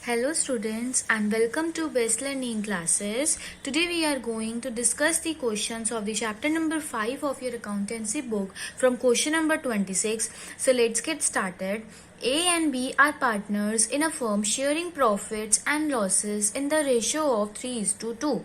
Hello students and welcome to Best Learning classes. Today we are going to discuss the questions of the chapter number 5 of your accountancy book from question number 26. So let's get started. A and B are partners in a firm sharing profits and losses in the ratio of 3:2.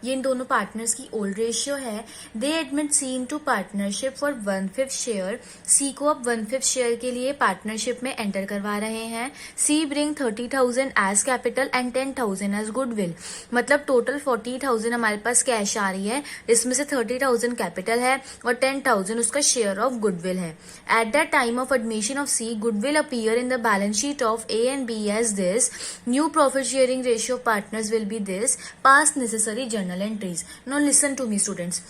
ये इन दोनों partners की old ratio है. They admit C into partnership for 1/5 share. C को अब 1/5 share के लिए partnership में enter करवा रहे हैं. C bring 30,000 as capital and 10,000 as goodwill. मतलब टोटल 40,000 हमारे पास कैश आ रही है, इसमें से 30,000 कैपिटल है और 10,000 उसका शेयर ऑफ गुडविल है. At the time of admission of C, goodwill appear in the balance sheet of A and B as this. New profit sharing ratio of partners will be this. Pass necessary journal entries. No listen to me students,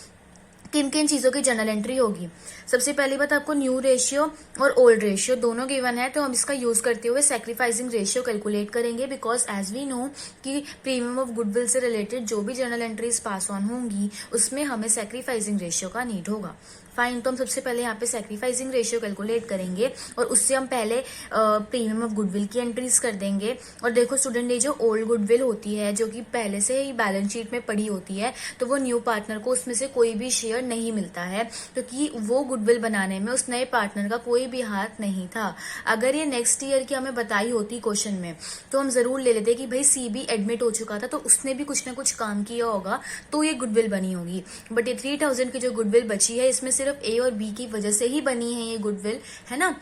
किन किन चीजों की journal entry होगी. सबसे पहली बात, आपको new ratio और ओल्ड रेशियो दोनों गिवन है, तो हम इसका यूज करते हुए सैक्रिफाइसिंग रेशियो कैलकुलेट करेंगे. बिकॉज एज वी नो कि प्रीमियम ऑफ गुडविल से रिलेटेड जो भी जर्नल एंट्रीज पास ऑन होंगी उसमें हमें सैक्रिफाइसिंग रेशियो का नीड होगा. फाइन, तो हम सबसे पहले यहाँ पे सैक्रिफाइसिंग रेशियो कैलकुलेट करेंगे और उससे हम पहले प्रीमियम ऑफ गुडविल की एंट्रीज कर देंगे. और देखो स्टूडेंट, ये जो ओल्ड गुडविल होती है जो कि पहले से ही बैलेंस शीट में पड़ी होती है, तो वो न्यू पार्टनर को उसमें से कोई भी शेयर नहीं मिलता है, क्योंकि वो गुडविल बनाने में उस नए पार्टनर का कोई भी हाथ नहीं था. अगर ये नेक्स्ट ईयर की हमें बताई होती क्वेश्चन में, तो हम जरूर ले लेते कि भाई सी भी एडमिट हो चुका था, तो उसने भी कुछ ना कुछ काम किया होगा, तो ये गुडविल बनी होगी. बट ये 3,000 की जो गुडविल बची है, इसमें सिर्फ ए और बी की वजह से ही बनी है ये गुडविल, है ना.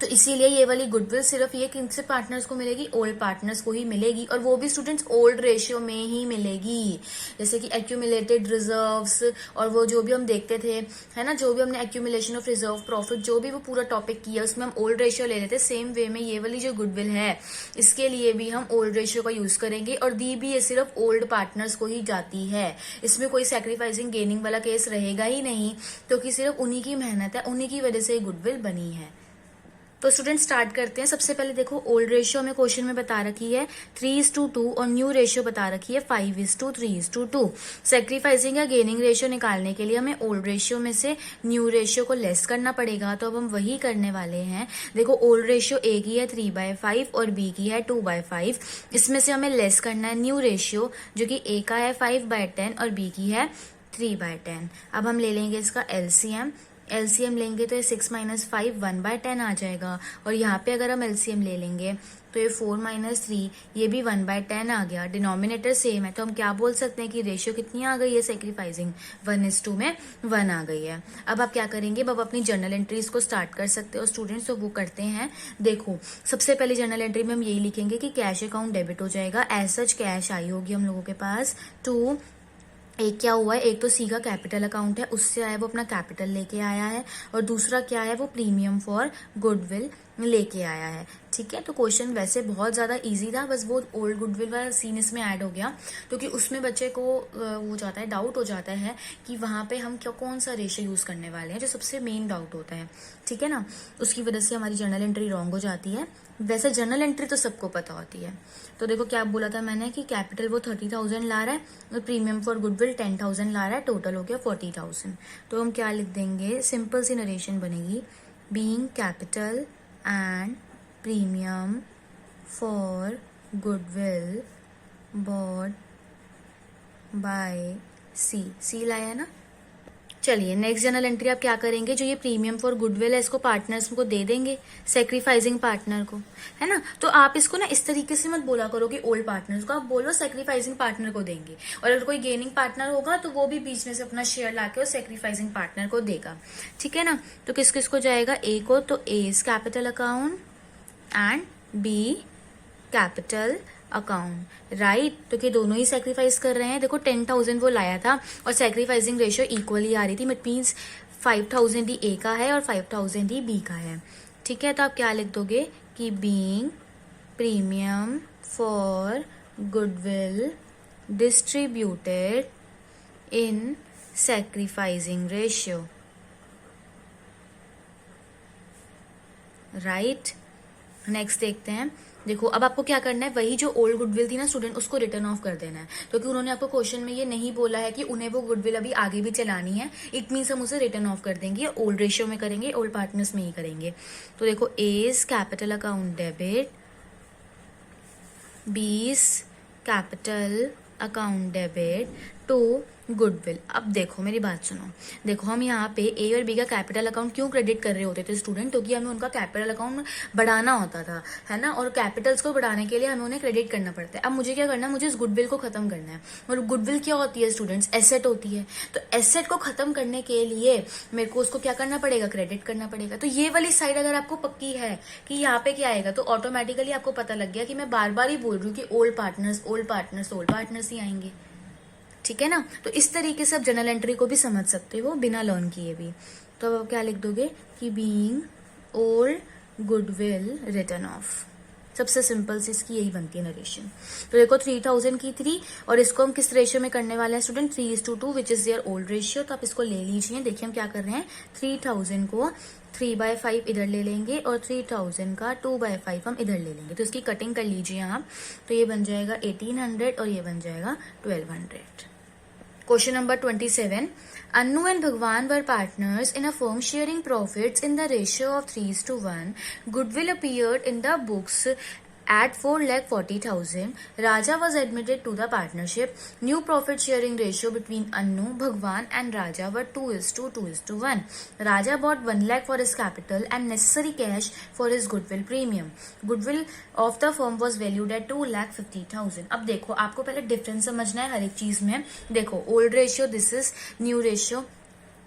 तो इसीलिए ये वाली गुडविल सिर्फ ये किन से पार्टनर्स को मिलेगी, ओल्ड पार्टनर्स को ही मिलेगी. और वो भी स्टूडेंट्स ओल्ड रेशियो में ही मिलेगी. जैसे कि एक्यूमुलेटेड रिजर्व्स और वो जो भी हम देखते थे, है ना, जो भी हमने एक्यूमुलेशन ऑफ रिजर्व प्रॉफिट जो भी वो पूरा टॉपिक किया, उसमें हम ओल्ड रेशियो ले लेते. सेम वे में ये वाली जो गुडविल है, इसके लिए भी हम ओल्ड रेशियो का यूज करेंगे. और दी भी ये सिर्फ ओल्ड पार्टनर्स को ही जाती है. इसमें कोई सैक्रिफाइसिंग गेनिंग वाला केस रहेगा ही नहीं, क्योंकि सिर्फ उन्हीं की मेहनत है, उन्हीं की वजह से गुडविल बनी है. तो स्टूडेंट स्टार्ट करते हैं. सबसे पहले देखो, ओल्ड रेशियो हमें क्वेश्चन में बता रखी है 3:2 और न्यू रेशियो बता रखी है 5:3:2. सैक्रिफाइसिंग या गेनिंग रेशियो निकालने के लिए हमें ओल्ड रेशियो में से न्यू रेशियो को लेस करना पड़ेगा. तो अब हम वही करने वाले हैं. देखो, ओल्ड रेशियो ए की है 3/5 और बी की है 2/5. इसमें से हमें लेस करना है न्यू रेशियो, जो कि ए का है 5/10 और बी की है 3/10. अब हम ले लेंगे इसका एलसीएम लेंगे तो ये 6 - 5 1/10 आ जाएगा. और यहाँ पे अगर हम एलसीएम ले लेंगे तो ये 4 - 3 ये भी 1/10 आ गया. डिनोमिनेटर सेम है, तो हम क्या बोल सकते हैं कि रेशियो कितनी आ गई है सैक्रिफाइसिंग, 1:2 में 1 आ गई है. अब आप क्या करेंगे, अब अपनी जर्नल एंट्रीज को स्टार्ट कर सकते हो स्टूडेंट्स. तो वो करते हैं. देखो, सबसे पहले जर्नल एंट्री में हम यही लिखेंगे कि कैश अकाउंट डेबिट हो जाएगा. एज सच कैश आई होगी हम लोगों के पास. टू, एक क्या हुआ है, एक तो सी का कैपिटल अकाउंट है, उससे आया वो अपना कैपिटल लेके आया है. और दूसरा क्या है, वो प्रीमियम फॉर गुडविल लेके आया है. ठीक है, तो क्वेश्चन वैसे बहुत ज्यादा इजी था, बस वो ओल्ड गुडविल वाला सीन इसमें ऐड हो गया, क्योंकि उसमें बच्चे को हो जाता है, डाउट हो जाता है कि वहां पे हम क्या कौन सा रेशियो यूज करने वाले हैं, जो सबसे मेन डाउट होता है. ठीक है ना, उसकी वजह से हमारी जर्नल एंट्री रॉन्ग हो जाती है. वैसे जर्नल एंट्री तो सबको पता होती है. तो देखो क्या बोला था मैंने कि कैपिटल वो 30,000 ला रहा है और प्रीमियम फॉर गुडविल 10,000 ला रहा है, टोटल हो गया 40,000. तो हम क्या लिख देंगे, सिंपल सी नरेशन बनेगी, being capital and premium for goodwill bought by C लाया ना. चलिए, नेक्स्ट जर्नल एंट्री आप क्या करेंगे, जो ये प्रीमियम फॉर गुडविल है इसको पार्टनर्स को दे देंगे, सैक्रिफाइसिंग पार्टनर को, है ना. तो आप इसको ना इस तरीके से मत बोला करो कि ओल्ड पार्टनर्स को, आप बोलो सैक्रिफाइसिंग पार्टनर को देंगे. और अगर कोई गेनिंग पार्टनर होगा तो वो भी बीच में से अपना शेयर लाके और सैक्रिफाइसिंग पार्टनर को देगा. ठीक है ना. तो किस किस को जाएगा, ए को तो as capital account and B capital account, right. तो कि दोनों ही सैक्रिफाइस कर रहे हैं. देखो 10,000 वो लाया था और सैक्रिफाइसिंग रेशियो इक्वली आ रही थी. इट मीन्स 5,000 ही ए का है और 5,000 ही बी का है. ठीक है, तो आप क्या लिख दोगे कि being premium for goodwill distributed in sacrificing ratio, right. Next देखते हैं. देखो, अब आपको क्या करना है, वही जो ओल्ड गुडविल थी ना स्टूडेंट, उसको रिटर्न ऑफ कर देना है. क्योंकि उन्होंने आपको क्वेश्चन में ये नहीं बोला है कि उन्हें वो गुडविल अभी आगे भी चलानी है. इट मीन्स हम उसे रिटर्न ऑफ कर देंगे, ओल्ड रेशियो में करेंगे, ओल्ड पार्टनर्स में ही करेंगे. तो देखो, as capital account debit B's capital account debit to goodwill. अब देखो मेरी बात सुनो, देखो हम यहाँ पे ए और बी का कैपिटल अकाउंट क्यों क्रेडिट कर रहे होते थे स्टूडेंट, क्योंकि हमें उनका कैपिटल अकाउंट बढ़ाना होता था, है ना, और कैपिटल्स को बढ़ाने के लिए हमें उन्हें क्रेडिट करना पड़ता है। अब मुझे क्या करना है, मुझे इस गुडविल को खत्म करना है, और गुडविल क्या होती है स्टूडेंट्स, एसेट होती है। तो एसेट को खत्म करने के लिए मेरे को उसको क्या करना पड़ेगा, क्रेडिट करना पड़ेगा। तो ये वाली साइड अगर आपको पक्की है कि यहाँ पे क्या आएगा, तो ऑटोमेटिकली आपको पता लग गया कि मैं बार बार ही बोल रही हूँ कि old partners old partners old partners ही आएंगे, ठीक है ना। तो इस तरीके से आप जर्नल एंट्री को भी समझ सकते हो बिना लर्न किए भी। तो अब आप क्या लिख दोगे कि being old goodwill return of. सबसे सिंपल सी इसकी यही बनती है नरेशन। तो देखो 3000 की 3 और इसको हम किस रेशियो में करने वाले हैं student, 3:2 which is their old ratio. तो आप इसको ले लीजिए। देखिए हम क्या कर रहे हैं, 3000 को 3/5 इधर ले लेंगे और 3000 का 2/5 हम इधर ले लेंगे। तो इसकी कटिंग कर लीजिए आप। तो ये बन जाएगा 1800 और ये बन जाएगा 1200। Question number 27. Annu and Bhagwan were partners in a firm sharing profits in the ratio of 3:1. Goodwill appeared in the books at 4,40,000. Raja was admitted to the partnership. New profit sharing ratio between Annu, Bhagwan and Raja were 2:2:1. Raja bought 1 lakh for his capital and necessary cash for his goodwill premium. Goodwill of the firm was valued at 2,50,000. अब देखो आपको पहले difference समझना है हर एक चीज में। देखो old ratio, this is new ratio,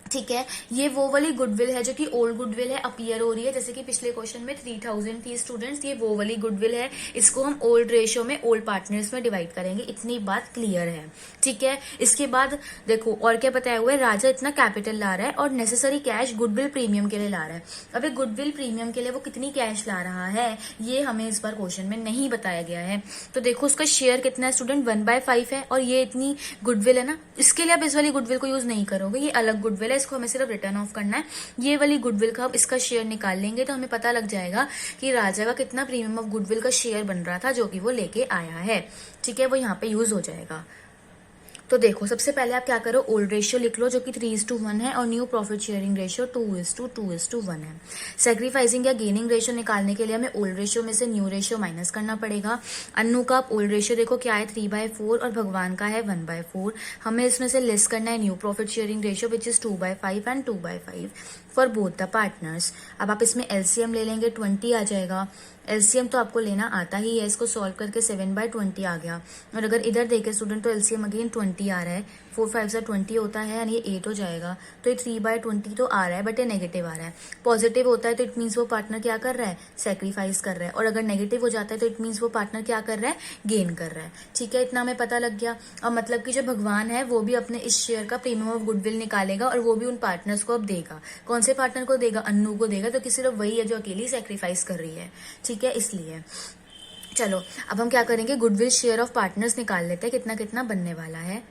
ठीक है। ये वो वाली गुडविल है जो कि ओल्ड गुडविल है, अपीयर हो रही है। जैसे कि पिछले क्वेश्चन में 3000 थी स्टूडेंट्स, ये वो वाली गुडविल है। इसको हम ओल्ड रेशियो में ओल्ड पार्टनर्स में डिवाइड करेंगे। इतनी बात क्लियर है, ठीक है। इसके बाद देखो और क्या बताया हुआ है, राजा इतना कैपिटल ला रहा है और नेसेसरी कैश गुडविल प्रीमियम के लिए ला रहा है। अब एक गुडविल प्रीमियम के लिए वो कितनी कैश ला रहा है ये हमें इस बार क्वेश्चन में नहीं बताया गया है। तो देखो उसका शेयर कितना है स्टूडेंट, 1/5 है और ये इतनी गुडविल है ना, इसके लिए आप इस वाली गुडविल को यूज नहीं करोगे, ये अलग गुडविल है, इसको हमें सिर्फ रिटर्न ऑफ करना है। ये वाली गुडविल का हम इसका शेयर निकाल लेंगे तो हमें पता लग जाएगा कि राजा का कितना प्रीमियम ऑफ गुडविल का शेयर बन रहा था जो कि वो लेके आया है, ठीक है। वो यहाँ पे यूज हो जाएगा। तो देखो सबसे पहले आप क्या करो, ओल्ड रेशियो लिख लो जो कि 3:1 है और न्यू प्रॉफिट शेयरिंग रेशियो 2:2:1 है। सेक्रीफाइसिंग या गेनिंग रेशियो निकालने के लिए हमें ओल्ड रेशियो में से न्यू रेशियो माइनस करना पड़ेगा। अन्नू का ओल्ड रेशियो देखो क्या है 3/4 और भगवान का है 1/4। हमें इसमें से लेस करना है new profit sharing ratio which is 2/5 and 2/5 for both the partners. अब आप इसमें एलसीएम ले लेंगे, 20 आ जाएगा। एलसीएम तो आपको लेना आता ही है, इसको सॉल्व करके 7/20 आ गया। और अगर इधर देखे स्टूडेंट तो एलसीएम अगेन 20 आ रहा है, 4 5 20 होता है यानी ये 8 हो जाएगा। तो ये 3/20 तो आ रहा है बट ये नेगेटिव आ रहा है। पॉजिटिव होता है तो इट मीन्स वो पार्टनर क्या कर रहा है, सेक्रीफाइस कर रहा है। और अगर नेगेटिव हो जाता है तो इट मीन्स वो पार्टनर क्या कर रहा है, गेन कर रहा है, ठीक है। इतना हमें पता लग गया। और मतलब कि जो भगवान है वो भी अपने इस शेयर का प्रीमियम ऑफ गुडविल निकालेगा और वो भी उन पार्टनर्स को अब देगा। कौन से पार्टनर को देगा, अन्नू को देगा, तो कि सिर्फ वही है जो अकेली सेक्रीफाइस कर रही है, ठीक है। इसलिए चलो अब हम क्या करेंगे, गुडविल शेयर ऑफ पार्टनर्स निकाल लेते हैं कितना कितना बनने वाला है।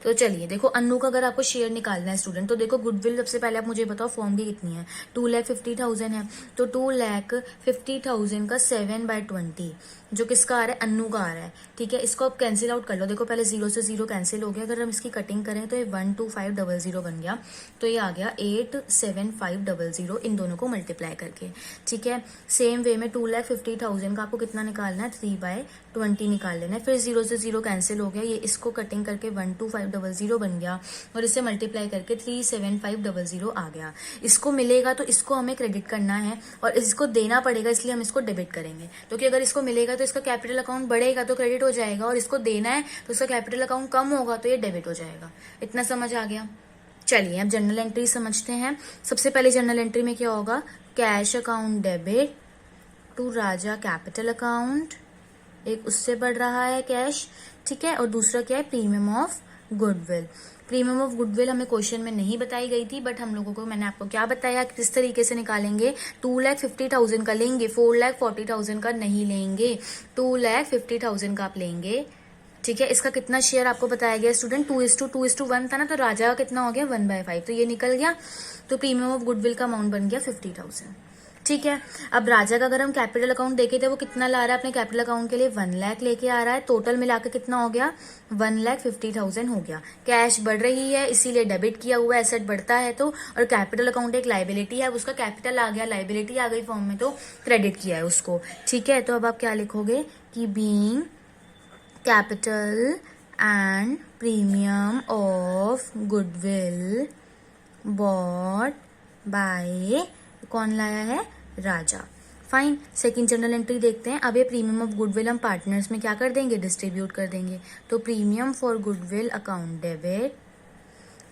तो चलिए देखो अन्नू का अगर आपको शेयर निकालना है स्टूडेंट तो देखो गुडविल सबसे पहले आप मुझे बताओ फॉर्म की कितनी है, 2,50,000 है। तो 2,50,000 का 7/20 जो किसका आ रहा है, अन्नू का आ रहा है, ठीक है। इसको आप कैंसिल आउट कर लो। देखो पहले 0 से 0 कैंसिल हो गया। अगर हम इसकी कटिंग करें तो ये 12500 बन गया। तो ये आ गया 87500 इन दोनों को मल्टीप्लाई करके, ठीक है। सेम वे में 2,50,000 का आपको कितना निकालना है, 3/20 निकाल लेना है। फिर 0 से 0 कैंसिल हो गया, ये इसको कटिंग करके 12500 बन गया और इसे मल्टीप्लाई करके 37500 आ गया। इसको मिलेगा तो इसको हमें क्रेडिट करना है और इसको देना पड़ेगा, इसलिए हम इसको डेबिट करेंगे। क्योंकि अगर इसको मिलेगा तो इसका कैपिटल अकाउंट बढ़ेगा तो क्रेडिट हो जाएगा और इसको देना है तो इसका कैपिटल अकाउंट कम होगा तो ये डेबिट हो जाएगा। इतना समझ आ गया। चलिए अब जनरल एंट्री समझते हैं। सबसे पहले जनरल एंट्री में क्या होगा, cash account debit to Raja capital account, एक उससे बढ़ रहा है कैश, ठीक है। और दूसरा क्या है, premium of goodwill. Premium of goodwill हमें क्वेश्चन में नहीं बताई गई थी बट हम लोगों को मैंने आपको क्या बताया किस तरीके से निकालेंगे, 2,50,000 का लेंगे, 4,40,000 का नहीं लेंगे, 2,50,000 का आप लेंगे, ठीक है। इसका कितना शेयर आपको बताया गया स्टूडेंट, 2:2:1 था ना, तो राजा का कितना हो गया 1/5, तो ये निकल गया। तो प्रीमियम ऑफ गुडविल का अमाउंट बन गया 50,000, ठीक है। अब राजा का अगर हम कैपिटल अकाउंट देखे थे वो कितना ला रहा है अपने कैपिटल अकाउंट के लिए, 1 लाख लेके आ रहा है। टोटल मिलाकर कितना हो गया, 1,50,000 हो गया। कैश बढ़ रही है इसीलिए डेबिट किया हुआ, एसेट बढ़ता है तो, और कैपिटल अकाउंट एक लाइबिलिटी है, उसका कैपिटल आ गया, लाइबिलिटी आ गई फॉर्म में तो क्रेडिट किया है उसको, ठीक है। तो अब आप क्या लिखोगे कि being capital and premium of goodwill bought bye, कौन लाया है, राजा। फाइन, सेकंड जर्नल एंट्री देखते हैं। अब ये प्रीमियम ऑफ गुडविल हम पार्टनर्स में क्या कर देंगे, डिस्ट्रीब्यूट कर देंगे। तो premium for goodwill account debit,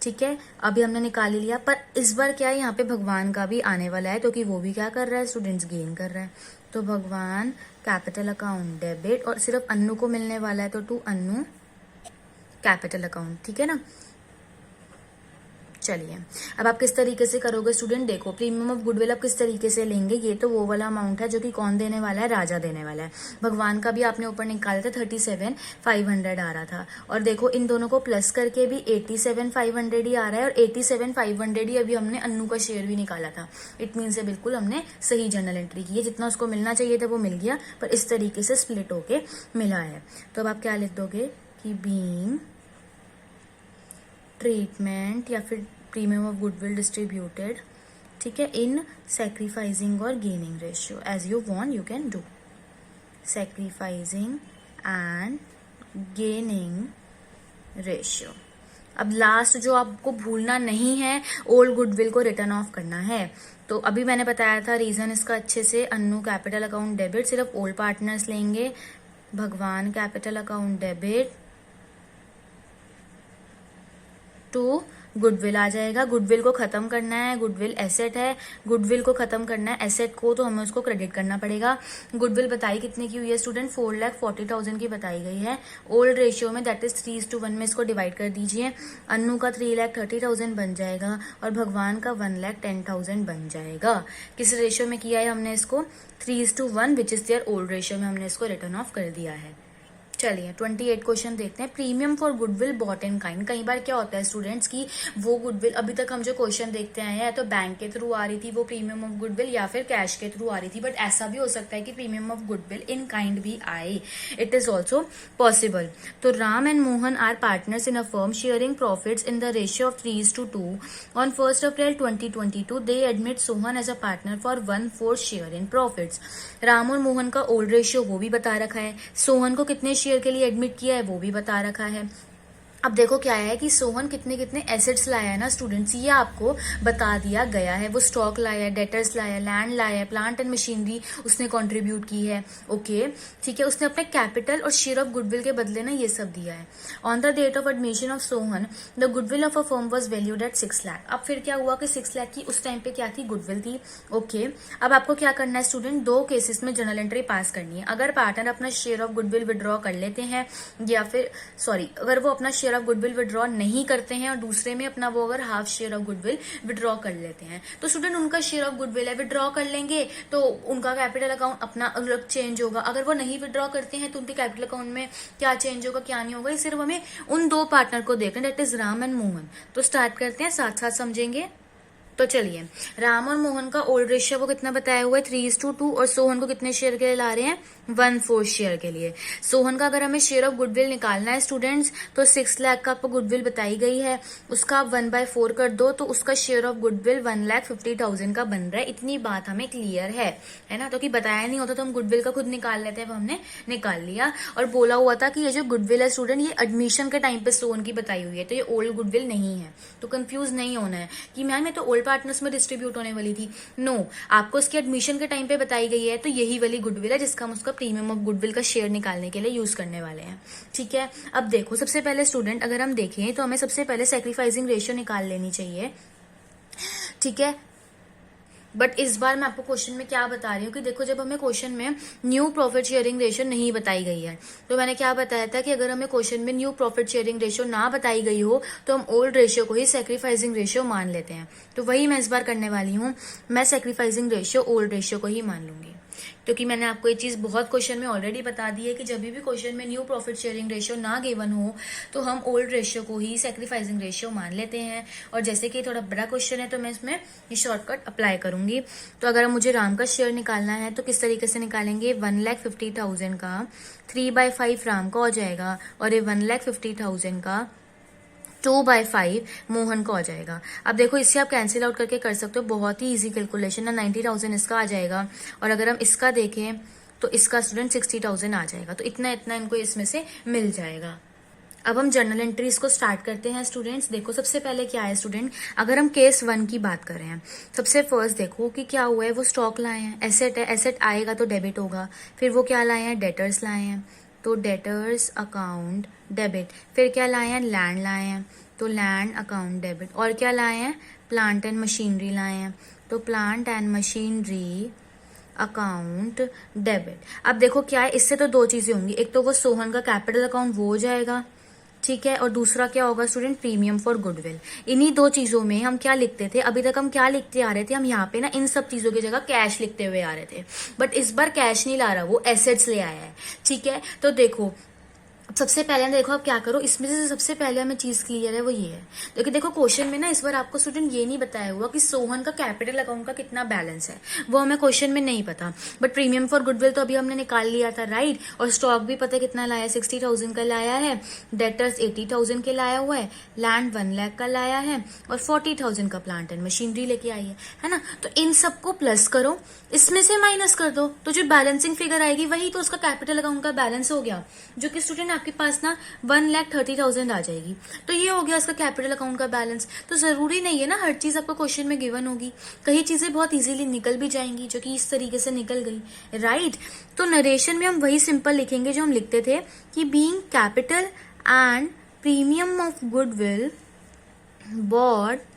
ठीक है, अभी हमने निकाल लिया। पर इस बार क्या है, यहाँ पे भगवान का भी आने वाला है, तो कि वो भी क्या कर रहा है, स्टूडेंट्स गेन कर रहा है। तो भगवान कैपिटल अकाउंट डेबिट, और सिर्फ अन्नू को मिलने वाला है, तो टू अन्नू कैपिटल अकाउंट, ठीक है ना। चलिए, अब आप किस तरीके से करोगे स्टूडेंट, देखो प्रीमियम ऑफ गुडविल आप किस तरीके से लेंगे। ये तो वो वाला अमाउंट है जो कि कौन देने वाला है, राजा देने वाला है। भगवान का भी आपने ऊपर निकाला था, 37,500 आ रहा था। और देखो इन दोनों को प्लस करके भी 87,500 ही आ रहा है, और 87,500 ही अभी हमने अन्नू का शेयर भी निकाला था। इट मीन से बिल्कुल हमने सही जर्नल एंट्री की है, जितना उसको मिलना चाहिए था वो मिल गया, पर इस तरीके से स्प्लिट होके मिला है। तो अब आप क्या लिख दोगे कि बीइंग ट्रीटमेंट या फिर प्रीमियम ऑफ गुडविल डिस्ट्रीब्यूटेड, ठीक है, इन सैक्रिफाइसिंग और gaining ratio, as you want you can do sacrificing and gaining ratio. अब लास्ट जो आपको भूलना नहीं है, ओल्ड गुडविल को रिटर्न ऑफ करना है। तो अभी मैंने बताया था रीजन इसका अच्छे से, अन्नू कैपिटल अकाउंट डेबिट, सिर्फ ओल्ड पार्टनर्स लेंगे। भगवान capital account debit to goodwill आ जाएगा। गुडविल को खत्म करना है, गुडविल एसेट है, गुडविल को खत्म करना है एसेट को, तो हमें उसको क्रेडिट करना पड़ेगा। गुडविल बताई कितने की हुई है स्टूडेंट, 4,40,000 की बताई गई है। ओल्ड रेशियो में दैट इज 3:1 में इसको डिवाइड कर दीजिए। अन्नू का 3,30,000 बन जाएगा और भगवान का 1,10,000 बन जाएगा। किस रेशियो में किया है हमने इसको, 3:1 विच इज देयर ओल्ड रेशियो में हमने इसको रिटर्न ऑफ कर दिया है। चलिए 28 क्वेश्चन देखते हैं। Premium for goodwill bought in kind, कई बार क्या होता है स्टूडेंट्स की वो गुडविल, अभी तक हम जो क्वेश्चन देखते आए हैं, तो बैंक के थ्रू आ रही थी वो प्रीमियम ऑफ गुडविल, या फिर कैश के थ्रू आ रही थी। बट ऐसा भी हो सकता है कि premium of goodwill in kind भी आए, इट इज ऑल्सो पॉसिबल। तो Ram and Mohan are partners in a firm sharing profits in the ratio of 3:2 on 1 April 2022 they admit Sohan as a partner for 1/4 share in profits. Ram और मोहन का old ratio वो भी बता रखा है, सोहन को कितने शेयर के लिए एडमिट किया है वो भी बता रखा है। अब देखो क्या है कि सोहन कितने कितने एसेट्स लाया है ना स्टूडेंट्स, ये आपको बता दिया गया है। वो स्टॉक लाया है, डेटर्स लाया है, लैंड लाया है, प्लांट एंड मशीनरी उसने कंट्रीब्यूट की है, ओके ठीक है। उसने अपने कैपिटल और शेयर ऑफ गुडविल के बदले ना ये सब दिया है। On the date of admission of Sohan the goodwill of a firm was valued at 6 lakh. अब फिर क्या हुआ कि 6 लाख की उस टाइम पे क्या थी, गुडविल थी, ओके। अब आपको क्या करना है स्टूडेंट, दो केसेस में जर्नल एंट्री पास करनी है। अगर पार्टनर अपना शेयर ऑफ गुडविल विड्रॉ कर लेते हैं, या फिर अगर वो अपना शेयर ऑफ गुडविल विड्रॉ नहीं करते हैं और दूसरे में अपना वो अगर half share of goodwill withdraw कर लेते हैं, तो स्टूडेंट उनका शेयर ऑफ गुडविल है, विड्रॉ कर लेंगे तो उनका कैपिटल अकाउंट अपना अलग चेंज होगा। अगर वो नहीं विड्रॉ करते हैं तो उनके कैपिटल अकाउंट में क्या चेंज होगा क्या नहीं होगा, ये सिर्फ हमें उन दो पार्टनर को देखना, that is Ram and Mohan. तो स्टार्ट करते हैं, साथ साथ समझेंगे। तो चलिए, राम और मोहन का ओल्ड रेशियो वो कितना बताया हुआ है, 3:2, और सोहन को कितने शेयर के लिए ला रहे हैं, 1/4 शेयर के लिए। सोहन का अगर हमें शेयर ऑफ गुडविल निकालना है स्टूडेंट्स, तो 6 लाख का आपको गुडविल बताई गई है, उसका आप 1/4 कर दो, तो उसका शेयर ऑफ गुडविल 1,50,000 का बन रहा है। इतनी बात हमें क्लियर है ना। तो कि बताया नहीं होता तो हम गुडविल का खुद निकाल लेते हैं, वो हमने निकाल लिया। और बोला हुआ था कि ये जो गुडविल है स्टूडेंट, ये एडमिशन के टाइम पे सोहन की बताई हुई है, तो ये ओल्ड गुडविल नहीं है। तो कंफ्यूज नहीं होना है कि मैम ये तो ओल्ड पार्टनर्स में डिस्ट्रीब्यूट होने वाली थी। नो, आपको उसकी एडमिशन के टाइम पे बताई गई है, तो यही वाली गुडविल है जिसका हम उसका प्रीमियम ऑफ गुडविल का शेयर निकालने के लिए यूज करने वाले हैं, ठीक है। अब देखो, सबसे पहले स्टूडेंट अगर हम देखें तो हमें सबसे पहले सैक्रिफाइसिंग रेशियो निकाल लेनी चाहिए, ठीक है। बट इस बार मैं आपको क्वेश्चन में क्या बता रही हूँ कि देखो, जब हमें क्वेश्चन में न्यू प्रॉफिट शेयरिंग रेशियो नहीं बताई गई है, तो मैंने क्या बताया था कि अगर हमें क्वेश्चन में न्यू प्रॉफिट शेयरिंग रेशियो ना बताई गई हो तो हम ओल्ड रेशियो को ही सैक्रिफाइसिंग रेशियो मान लेते हैं। तो वही मैं इस बार करने वाली हूँ, मैं सैक्रिफाइसिंग रेशियो ओल्ड रेशियो को ही मान लूंगी, क्योंकि मैंने आपको ये चीज बहुत क्वेश्चन में ऑलरेडी बता दी है कि जब भी क्वेश्चन में न्यू प्रॉफिट शेयरिंग रेशियो ना गिवन हो तो हम ओल्ड रेशियो को ही सैक्रिफाइसिंग रेशियो मान लेते हैं। और जैसे कि थोड़ा बड़ा क्वेश्चन है तो मैं इसमें ये शॉर्टकट अप्लाई करूंगी। तो अगर मुझे राम का शेयर निकालना है तो किस तरीके से निकालेंगे, 1,50,000 का 3/5 राम का हो जाएगा, और ये 1,50,000 का 2/5 मोहन का हो जाएगा। अब देखो, इससे आप कैंसिल आउट करके कर सकते हो, बहुत ही इजी कैलकुलेशन है। 90,000 इसका आ जाएगा, और अगर हम इसका देखें तो इसका स्टूडेंट 60,000 आ जाएगा। तो इतना इतना इनको इसमें से मिल जाएगा। अब हम जर्नल एंट्रीज को स्टार्ट करते हैं स्टूडेंट्स। देखो सबसे पहले क्या है स्टूडेंट, अगर हम केस 1 की बात कर रहे हैं, सबसे फर्स्ट देखो कि क्या हुआ है, वो स्टॉक लाए हैं, एसेट है, एसेट आएगा तो डेबिट होगा। फिर वो क्या लाए हैं, डेटर्स लाए हैं, तो डेटर्स अकाउंट डेबिट। फिर क्या लाए हैं, लैंड लाए हैं, तो लैंड अकाउंट डेबिट। और क्या लाए हैं, प्लांट एंड मशीनरी लाए हैं, तो plant and machinery account debit. अब देखो क्या है, इससे तो दो चीजें होंगी, एक तो वो सोहन का कैपिटल अकाउंट वो हो जाएगा, ठीक है, और दूसरा क्या होगा स्टूडेंट, प्रीमियम फॉर गुडविल। इन्हीं दो चीजों में हम क्या लिखते थे, अभी तक हम क्या लिखते आ रहे थे, हम यहाँ पे ना इन सब चीजों की जगह कैश लिखते हुए आ रहे थे, बट इस बार कैश नहीं ला रहा, वो एसेट्स ले आया है, ठीक है। तो देखो सबसे पहले देखो आप क्या करो, इसमें से सबसे पहले हमें चीज क्लियर है वो ये है, क्योंकि देखो क्वेश्चन में ना इस बार आपको स्टूडेंट ये नहीं बताया हुआ कि सोहन का कैपिटल अकाउंट का कितना बैलेंस है, वो हमें क्वेश्चन में नहीं पता। बट प्रीमियम फॉर गुडविल तो अभी हमने निकाल लिया था, राइट। और स्टॉक भी पता है कितना लाया है, 60,000 का लाया है, डेटर्स 80,000 के लाया हुआ है, लैंड 1 लाख का लाया है, और 40,000 का प्लांट एंड मशीनरी लेके आई है ना। तो इन सबको प्लस करो, इसमें से माइनस कर दो, तो जो बैलेंसिंग फिगर आएगी वही तो उसका कैपिटल अकाउंट का बैलेंस हो गया, जो कि स्टूडेंट आपके पास ना 1,30,000 आ जाएगी। तो ये हो गया इसका कैपिटल अकाउंट का बैलेंस। तो जरूरी नहीं है ना हर चीज आपको क्वेश्चन में गिवन होगी, कई चीजें बहुत इजीली निकल भी जाएंगी, जो कि इस तरीके से निकल गई, राइट। तो नरेशन में हम वही सिंपल लिखेंगे जो हम लिखते थे कि being capital and premium of goodwill bought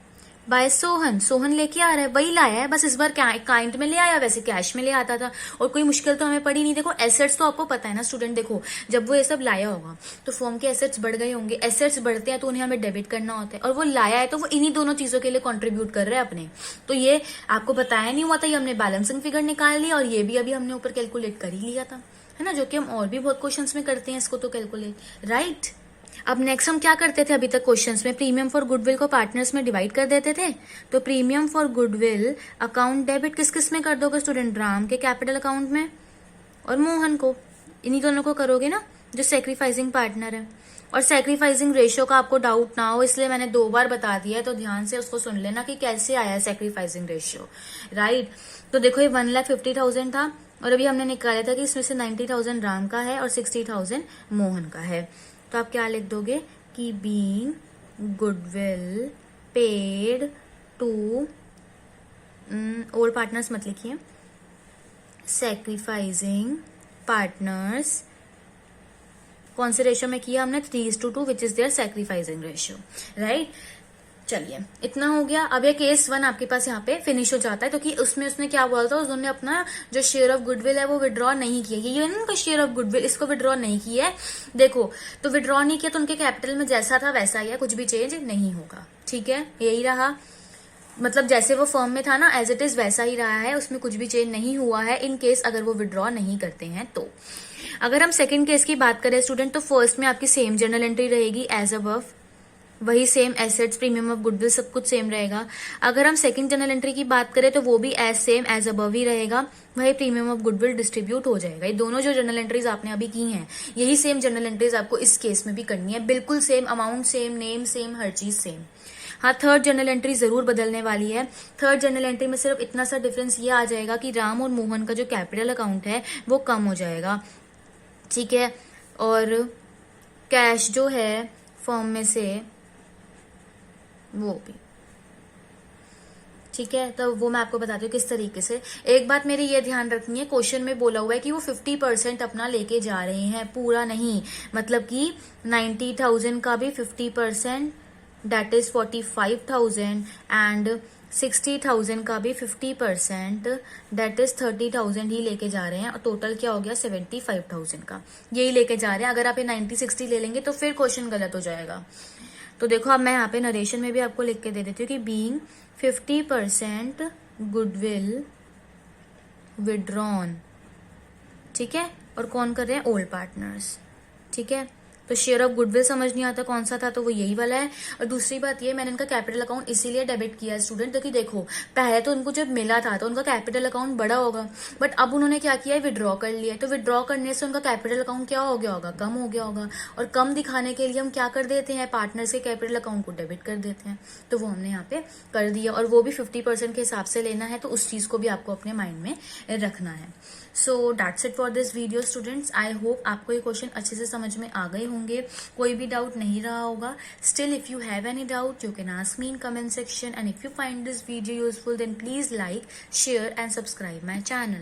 bye Sohan. Sohan लेके आ रहा है, वही लाया है, बस इस बार काइंड में ले आया, वैसे कैश में ले आता था, और कोई मुश्किल तो हमें पड़ी नहीं। देखो एसेट्स तो आपको पता है ना स्टूडेंट, देखो जब वो ये सब लाया होगा तो फर्म के एसेट्स बढ़ गए होंगे, एसेट्स बढ़ते हैं तो उन्हें हमें डेबिट करना होता है, और वो लाया है तो वो इन्हीं दोनों चीजों के लिए कॉन्ट्रीब्यूट कर रहे हैं अपने। तो ये आपको बताया नहीं हुआ था, ये हमने बैलेंसिंग फिगर निकाल लिया, और ये भी अभी हमने ऊपर कैलकुलेट कर ही लिया था, है ना, जो कि हम और भी बहुत क्वेश्चन में करते हैं इसको तो कैलकुलेट, राइट। अब नेक्स्ट हम क्या करते थे, अभी तक क्वेश्चंस में प्रीमियम फॉर गुडविल को पार्टनर्स में डिवाइड कर देते थे। तो premium for goodwill account debit किस किस में कर दोगे स्टूडेंट, राम के कैपिटल अकाउंट में और मोहन को, इन्हीं दोनों को करोगे ना, जो सेक्रीफाइसिंग पार्टनर है। और सेक्रीफाइसिंग रेशियो का आपको डाउट ना हो इसलिए मैंने 2 बार बता दिया है, तो ध्यान से उसको सुन लेना कि कैसे आया है सेक्रीफाइसिंग रेशियो, राइट। तो देखो ये 1,50,000 था, और अभी हमने निकाला था कि इसमें से 90,000 राम का है और 60,000 मोहन का है। तो आप क्या लिख दोगे कि बीइंग गुडविल पेड टू, और पार्टनर्स मत लिखिए, सैक्रिफाइसिंग पार्टनर्स, कौन से रेशियो में किया हमने, 3:2 which is their sacrificing ratio, right. चलिए इतना हो गया। अब ये केस 1 आपके पास यहाँ पे फिनिश हो जाता है, क्योंकि उसमें उसने क्या बोला था, उसने अपना जो शेयर ऑफ गुडविल है वो विड्रॉ नहीं किया, ये है ना उनका शेयर ऑफ गुडविल, इसको विड्रॉ नहीं किया है। देखो तो विड्रॉ नहीं किया तो उनके कैपिटल में जैसा था वैसा ही है, कुछ भी चेंज नहीं होगा, ठीक है, यही रहा, मतलब जैसे वो फर्म में था ना एज इट इज वैसा ही रहा है, उसमें कुछ भी चेंज नहीं हुआ है, इन केस अगर वो विड्रॉ नहीं करते हैं तो। अगर हम सेकंड केस की बात करें स्टूडेंट, तो फर्स्ट में आपकी सेम जर्नल एंट्री रहेगी एज अबव, वही same assets premium of goodwill सब कुछ सेम रहेगा। अगर हम सेकंड जर्नल एंट्री की बात करें तो वो भी एज सेम एज अबव ही रहेगा, वही प्रीमियम ऑफ गुडविल डिस्ट्रीब्यूट हो जाएगा। ये दोनों जो जर्नल एंट्रीज आपने अभी की हैं यही सेम जर्नल एंट्रीज आपको इस केस में भी करनी है, बिल्कुल same amount, same name, same हर चीज सेम। हाँ थर्ड जर्नल एंट्री जरूर बदलने वाली है। थर्ड जर्नल एंट्री में सिर्फ इतना सा डिफरेंस ये आ जाएगा कि राम और मोहन का जो कैपिटल अकाउंट है वो कम हो जाएगा, ठीक है, और कैश जो है फर्म में से वो भी, ठीक है। तो वो मैं आपको बताती हूँ किस तरीके से। एक बात मेरी ये ध्यान रखनी है, क्वेश्चन में बोला हुआ है कि वो 50% अपना लेके जा रहे हैं, पूरा नहीं, मतलब कि 90,000 का भी 50%, दैट इज 45,000, एंड 60,000 का भी 50%, दैट इज 30,000 ही लेके जा रहे हैं, और टोटल क्या हो गया 75,000 का, यही लेके जा रहे हैं। अगर आप ये 90-60 ले लेंगे तो फिर क्वेश्चन गलत हो जाएगा। तो देखो अब मैं यहाँ पे नरेशन में भी आपको लिख के दे देती हूँ कि बीइंग 50% गुडविल विड्रॉन, ठीक है, और कौन कर रहे हैं, ओल्ड पार्टनर्स, ठीक है। तो शेयर ऑफ गुडविल समझ नहीं आता कौन सा था, तो वो यही वाला है। और दूसरी बात ये, मैंने इनका कैपिटल अकाउंट इसीलिए डेबिट किया है स्टूडेंट, क्योंकि देखो पहले तो उनको जब मिला था तो उनका कैपिटल अकाउंट बड़ा होगा, बट अब उन्होंने क्या किया है, विड्रॉ कर लिया है, तो विड्रॉ करने से उनका कैपिटल अकाउंट क्या हो गया होगा, कम हो गया होगा, और कम दिखाने के लिए हम क्या कर देते हैं, पार्टनर के कैपिटल अकाउंट को डेबिट कर देते हैं। तो वो हमने यहाँ पे कर दिया, और वो भी 50% के हिसाब से लेना है, तो उस चीज को भी आपको अपने माइंड में रखना है। So that's it for this video students. I hope आपको ये क्वेश्चन अच्छे से समझ में आ गए होंगे, कोई भी डाउट नहीं रहा होगा. Still if you have any doubt you can ask me in comment section, and if you find this video useful then please like, share and subscribe my channel.